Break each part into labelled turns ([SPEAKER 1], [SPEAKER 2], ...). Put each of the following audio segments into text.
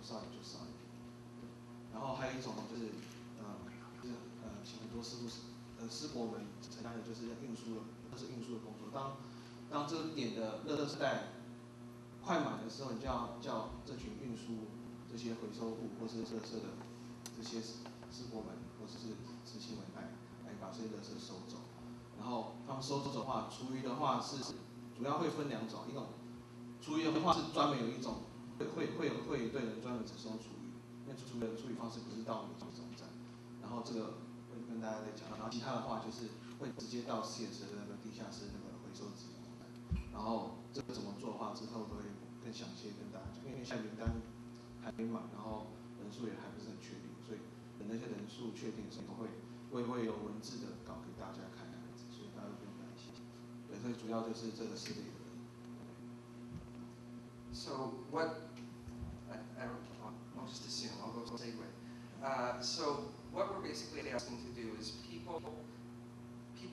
[SPEAKER 1] 少一点就少一点。然后还有一种就是请很多师伯们承担的就是运输的工作。当这点的垃圾袋快满的时候，你就要叫这群运输这些回收户或是垃圾的这些师伯们或者是慈亲们来把这些垃圾收走。然后他们收走的话，厨余的话是主要会分两种，一种厨余的话是专门有一种会有一队人专门只收厨余，因为厨余的处理方式不是到我们总站，然后这个会跟大家再讲。然后其他的话就是会直接到CSC的那个地下室那个回收资源站。然后这个怎么做的话，之后都会更详细跟大家讲，因为现在名单还没满，然后人数也还不是很确定，所以等那些人数确定的时候会有文字的稿给大家看。所以大家不用担心。对，所以主要就是这个4类的人。
[SPEAKER 2] So what? I'll just assume. I'll go segue. So what we're basically asking to do is people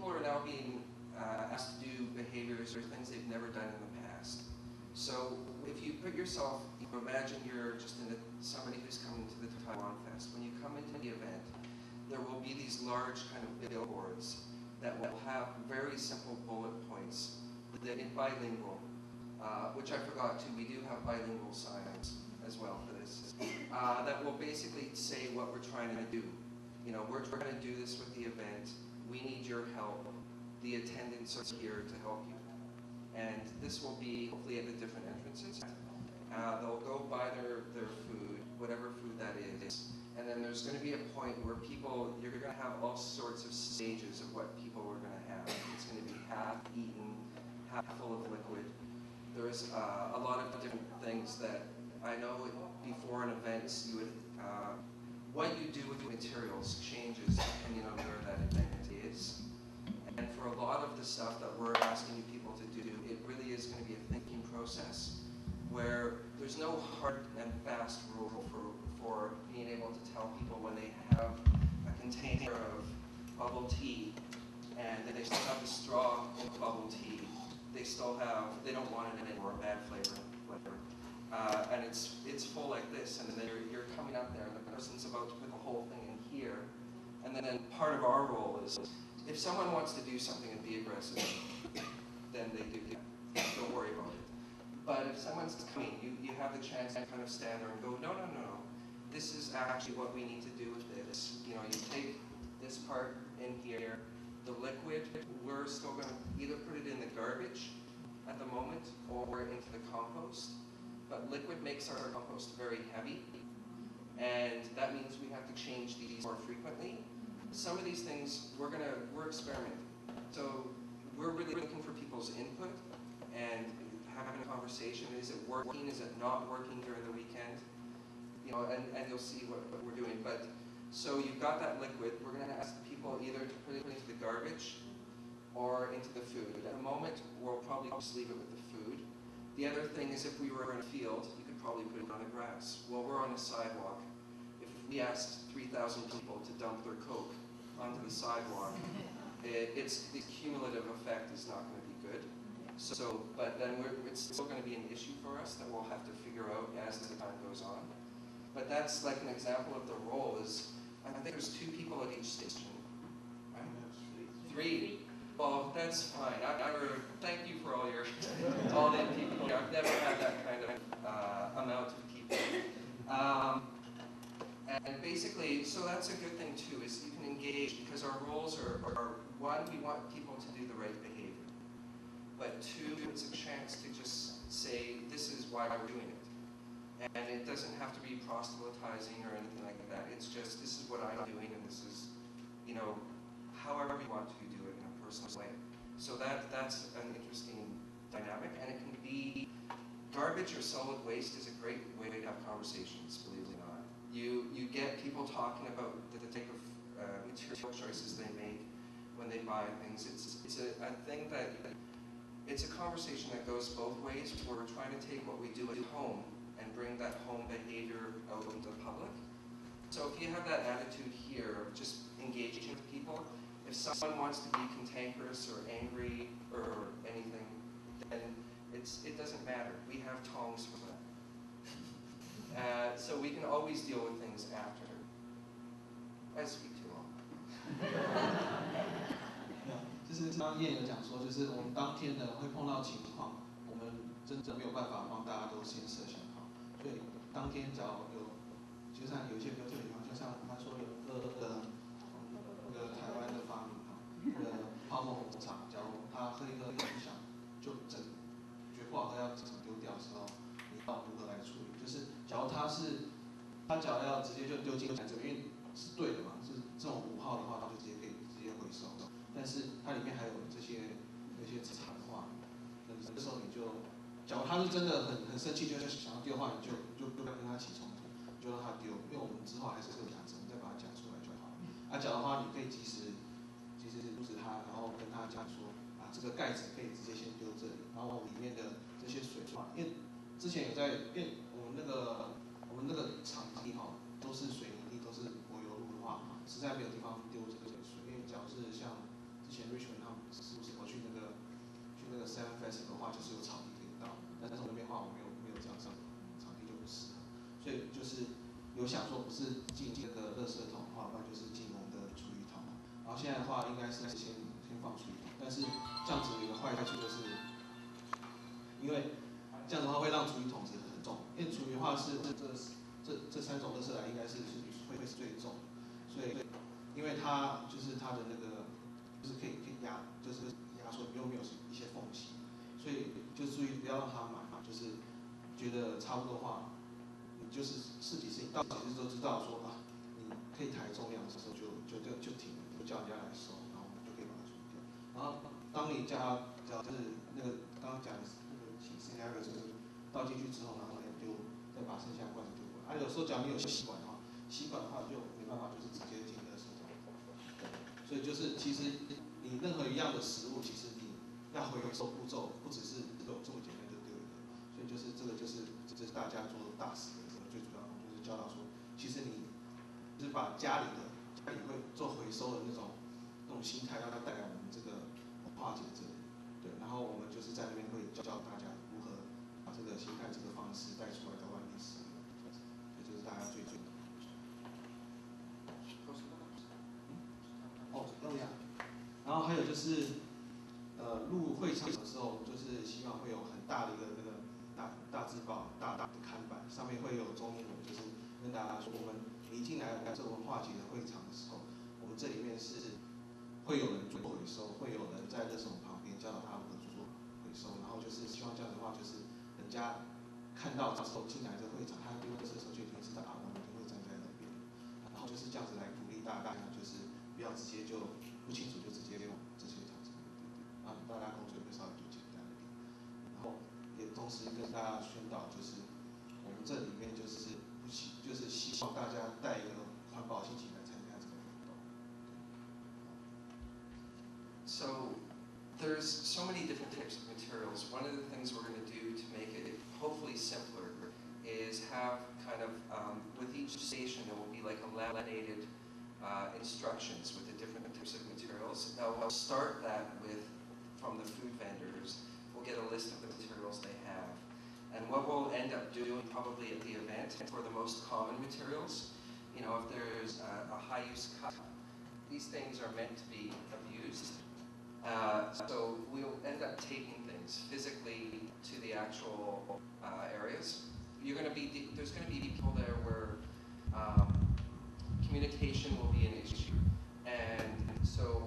[SPEAKER 2] are now being asked to do behaviors or things they've never done in the past. So if you put yourself, imagine you're just somebody who's coming to the Taiwan Fest. When you come into the event, there will be these large kind of billboards that will have very simple bullet points that in bilingual, which I forgot too, we do have bilingual signs as well for this, that will basically say what we're trying to do. We're going to do this with the event. We need your help. The attendants are here to help you. And this will be hopefully at the different entrances. They'll go buy their food, whatever food that is. And then there's going to be a point where you're going to have all sorts of stages of what people are going to have. It's going to be half eaten, half full of liquid. There's a lot of different things that I know before an event, what you do with the materials changes depending on where that event is. And for a lot of the stuff that we're asking people to do, it really is going to be a thinking process where there's no hard and fast rule for being able to tell people when they have a container of bubble tea and they still have the straw in the bubble tea. They don't want it anymore, bad flavor. And it's full like this, and then you're coming up there and the person's about to put the whole thing in here. And then part of our role is, if someone wants to do something and be aggressive, then they do that. Don't worry about it. But if someone's coming, you have the chance to kind of stand there and go, no. This is actually what we need to do with this. You take this part in here, the liquid, we're still going to either put it in the garbage at the moment or into the compost. But liquid makes our compost very heavy, and that means we have to change these more frequently. Some of these things we're experimenting. So we're really looking for people's input and having a conversation. Is it working? Is it not working during the weekend? And you'll see what we're doing. But so you've got that liquid. We're going to ask people either to put it into the garbage or into the food. At the moment, we'll probably just leave it with the food. The other thing is, if we were in a field, you could probably put it on the grass. Well, we're on a sidewalk. If we asked 3,000 people to dump their Coke onto the sidewalk, the cumulative effect is not going to be good. But then it's still going to be an issue for us that we'll have to figure out as the time goes on. But that's like an example of the role is, I think there's 2 people at each station, right? 3. Well, that's fine. Thank you for all the people. I've never had that kind of amount of people. And basically, so that's a good thing too, is you can engage, because our roles are 1, we want people to do the right behavior. But 2, it's a chance to just say, this is why we're doing it. And it doesn't have to be proselytizing or anything like that. It's just, this is what I'm doing, and this is, however you want to do it in a personal way. So that's an interesting dynamic, and it can be, garbage or solid waste is a great way to have conversations, believe it or not. You get people talking about the type of material choices they make when they buy things. It's a thing that, it's a conversation that goes both ways, where we're trying to take what we do at home and bring that home behavior out into the public. So if you have that attitude here of just engaging with people, if someone wants to be cantankerous or angry or anything, then it doesn't matter. We have tongs for that. So we can always deal with things after. I speak too long.
[SPEAKER 1] 就是刚刚燕有讲说，就是我们当天呢会碰到情况，我们真的没有办法帮大家都先设想好，所以当天只要有，就像有一些比较特别的地方，就像他说有那个台湾的发明哈，那个泡沫红茶，假如他喝一喝不想，就觉得不好喝要整丢掉的时候，你要如何来处理？就是假如他假如要直接就丢进篮子，因为是对的嘛，是这种5号的话，他就直接可以直接回收。但是它里面还有有些茶的话，那这时候你就，假如他是真的很生气，就是想要丢的话，你就不要跟他起冲突，就让他丢，因为我们之后还是会有讲我们再把它讲出来就好。假如的话，你可以及时阻止他，然后跟他讲说，这个盖子可以直接先丢这里，然后里面的这些水，因为之前有在，因为我们那个场地哈都是水泥地，都是柏油路的话，实在没有地方丢这个水，因为假如是像之前 Richmond 他们是不是我去那个 Seven Fest 的话，就是有场地可以到，但是我那边的话我没有这样上场地就不适合，所以就是有想说不是进那个垃圾桶的话，不然就是进我们的厨余桶，然后现在的话应该是先放厨余桶，但是这样子有个坏处就是，因为这样的话会让厨余桶子很重，因为厨余的话是这3种垃圾来应该是会是最重，所以因为它就是它的那个就是可以压，就是压缩又没有一些缝隙，所以就注意不要让它满，就是觉得差不多的话，你就是自己到几次都知道说你可以抬重量的时候就停了，不叫人家来收，然后就可以把它处理掉。然后当你叫他就是那个刚刚讲的那个scenario就是倒进去之后，然后再把剩下的罐子丢过来。有时候假如你有吸管的话，就没办法，就是直接进垃圾桶。所以就是其实你任何一样的食物，其实你要回收步骤不只是这么简单就丢一丢。所以就是这是大家做大使的最主要工作，就是教导说，其实你就是把家里会做回收的那种心态，让它带来我们这个化解这里。对，然后我们就是在那边会教大家如何把这个心态这个方式带出来到外面使用，这就是大家最重要的。然后还有就是，入会场的时候，就是希望会有很大的一个那个大字报、大的看板，上面会有中英文，就是跟大家说，我们一进来这文化节的会场的时候，我们这里面是会有人做回收，会有人在垃圾桶旁边教导他如何做回收，然后就是希望这样的话，就是人家看到之后进来这会场，他丢垃圾的时候就一定知道我们一定会站在那边，然后就是这样子来鼓励大家，就是不要直接就不清楚就直接用这些场子，然后大家工作也会稍微就简单一点，然后也同时跟大家宣导，就是我们这里面就是希望大家带一个环保心情来参加这个活动。
[SPEAKER 2] So there's so many different types of materials. One of the things we're going to do to make it hopefully simpler is have kind of, with each station there will be like a laminated instructions with the different types of materials. Now we'll start that from the food vendors. We'll get a list of the materials they have. And what we'll end up doing probably at the event for the most common materials, if there's a high-use cup, these things are meant to be abused. So we'll end up taking things physically to the actual areas. There's going to be people there where communication will be an issue. And so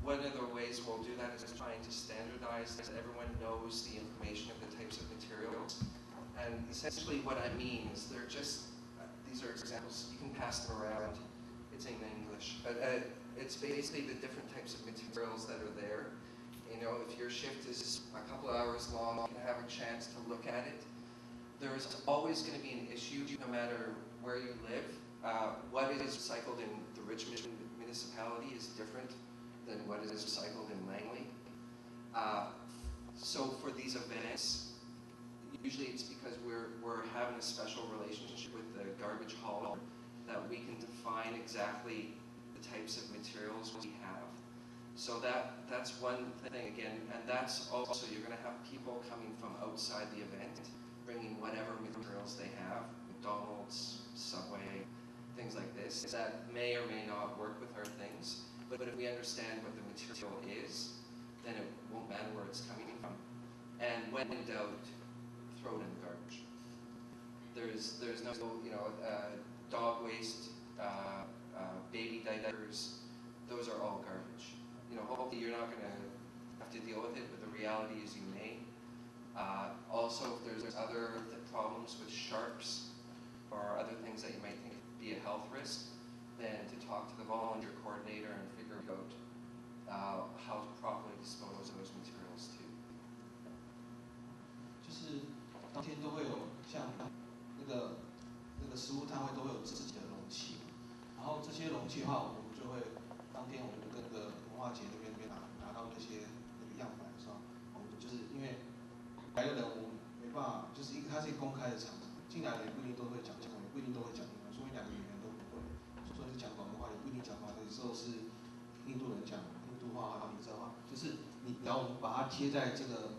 [SPEAKER 2] one of the ways we'll do that is trying to standardize that everyone knows the information of the types of materials. And essentially what I mean is these are examples, you can pass them around, it's in English, but it's basically the different types of materials that are there. If your shift is a couple hours long, you can have a chance to look at it. There's always going to be an issue no matter where you live. What is recycled in the Richmond municipality is different than what is recycled in Langley. So for these events, usually it's because we're having a special relationship with the garbage hauler that we can define exactly the types of materials we have. So that's one thing again, and that's also, you're going to have people coming from outside the event, bringing whatever materials they have, McDonald's, Subway, things like this that may or may not work with our things. But if we understand what the material is, then it won't matter where it's coming from. And when in doubt, throw it in the garbage. There's no dog waste, baby diapers. Those are all garbage. Hopefully you're not going to have to deal with it, but the reality is you may. Also, if there's other problems with sharps or other things that you might think be a health risk, then to talk to the volunteer coordinator and figure out how to properly dispose of those materials too.
[SPEAKER 1] 就是当天都会有像那个食物摊位都会有自己的容器，然后这些容器的话，我们就会当天我们跟那个文化节那边拿到那些样板的时候，我们就是因为来的人我们没办法，就是它是一个公开的场合，进来的也不一定都会讲中文，也不一定都会讲英文，所以2个语言都不会，说是讲广东话也不一定讲话，有时候是印度人讲印度话和闽浙话，就是然后我们把它贴在这个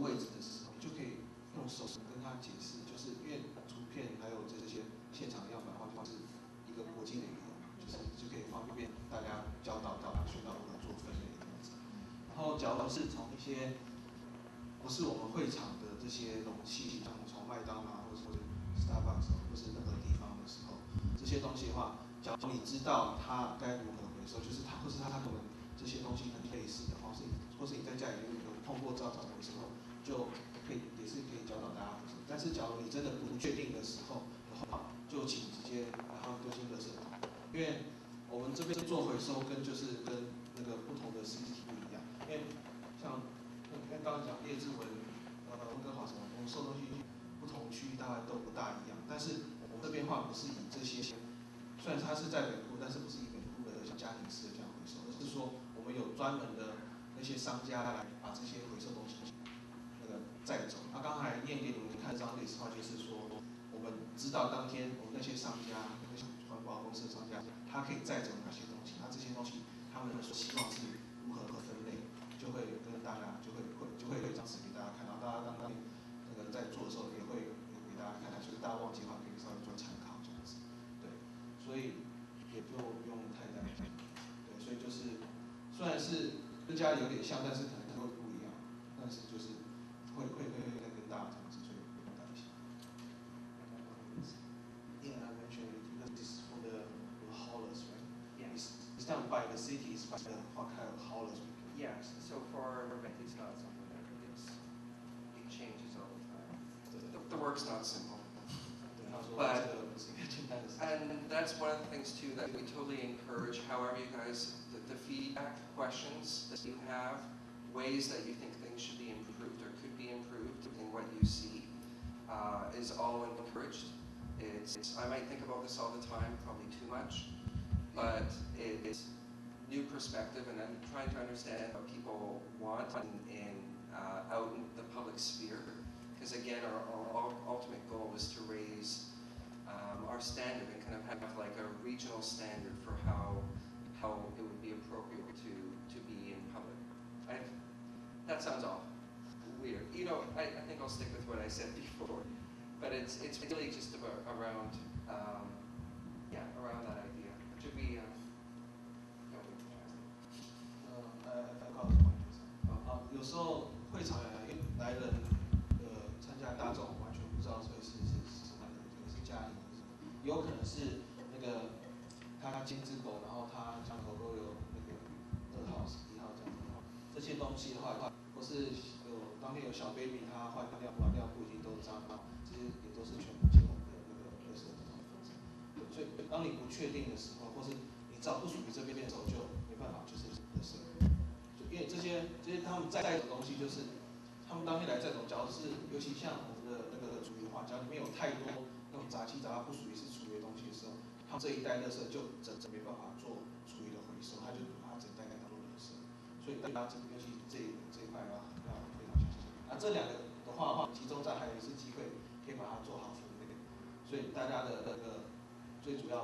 [SPEAKER 1] 位置的时候，你就可以用手跟他解释，就是因为图片还有这些现场样板的话是一个国际的语言，就可以方便大家教导大家学到如何做分类这样子。然后假如是从一些不是我们会场的这些容器，像从麦当劳或者是 Starbucks 或是任何地方的时候，这些东西的话，假如你知道它该如何回收，就是它或是它跟我们这些东西很类似的，或是你在家里有碰过照回收，就也是可以教导大家回收。但是假如你真的不确定的时候的话，就请直接把它们丢进垃圾桶，因为我们这边做回收跟那个不同的实体不一样，因为像刚刚讲列治文、温哥华什么，我们收东西不同区域大概都不大一样，但是我们这边的话不是以这些，虽然它是在北部，但是不是以北部的像家庭式的这样回收，而是说我们有专门的那些商家来把这些回收东西载走。刚才念给你们看这张历史的话，就是说我们知道当天我们那些商家、那些环保公司的商家，他可以载走哪些东西，那这些东西他们所希望是如何分类，就会跟大家就会有一张纸给大家看，然后大家当天在做的时候也会给大家看，就是大家忘记的话可以稍微做参考这样子。对，所以也就不用太担心。对，所以就是虽然是跟家里有点像，但是可能会不一样，但是就是会跟大家这样子，所以不用担心。Yeah, I mentioned this is for the haulers, right?
[SPEAKER 2] Yeah.
[SPEAKER 1] It's done by the cities, but what kind of haulers?
[SPEAKER 2] Yes. So for Vermont, it's not something that it changes all the time. The work's not simple. But and that's one of the things too that we totally encourage. However, you guys, the feedback, questions that you have, ways that you think things should be improved or could be improved in what you see, is all encouraged. I might think about this all the time, probably too much, but it's new perspective, and I'm trying to understand what people want out in the public sphere. Because again, our ultimate goal is to raise our standard and kind of have like a regional standard for how it would be appropriate to be in public. That sounds awful weird. I think I'll stick with what I said before, but it's really just about around that idea. Should we?
[SPEAKER 1] I 有时候会场来人参加大众完全不知道这是什么人，这个是家庭，有可能是他金只狗，然后他家狗狗有2号、1号这样子的话，这些东西的话，或是当天有小 baby 他换尿布已经都脏了，这些也都是全部进我们的垃圾桶分子。所以当你不确定的时候，或是你知道不属于这边的时候，就没办法就是垃圾。因为这些他们载走的东西，就是他们当天来载走，假如是尤其像我们的厨余的话，假如里面有太多那种杂七杂八不属于是厨余的东西的时候，他们这一袋垃圾就整没办法做厨余的回收，他就把它整袋当做垃圾。所以大家尤其这一块要非常小心。这2个的话，集中站还有一次机会可以把它做好分类，所以大家的最主要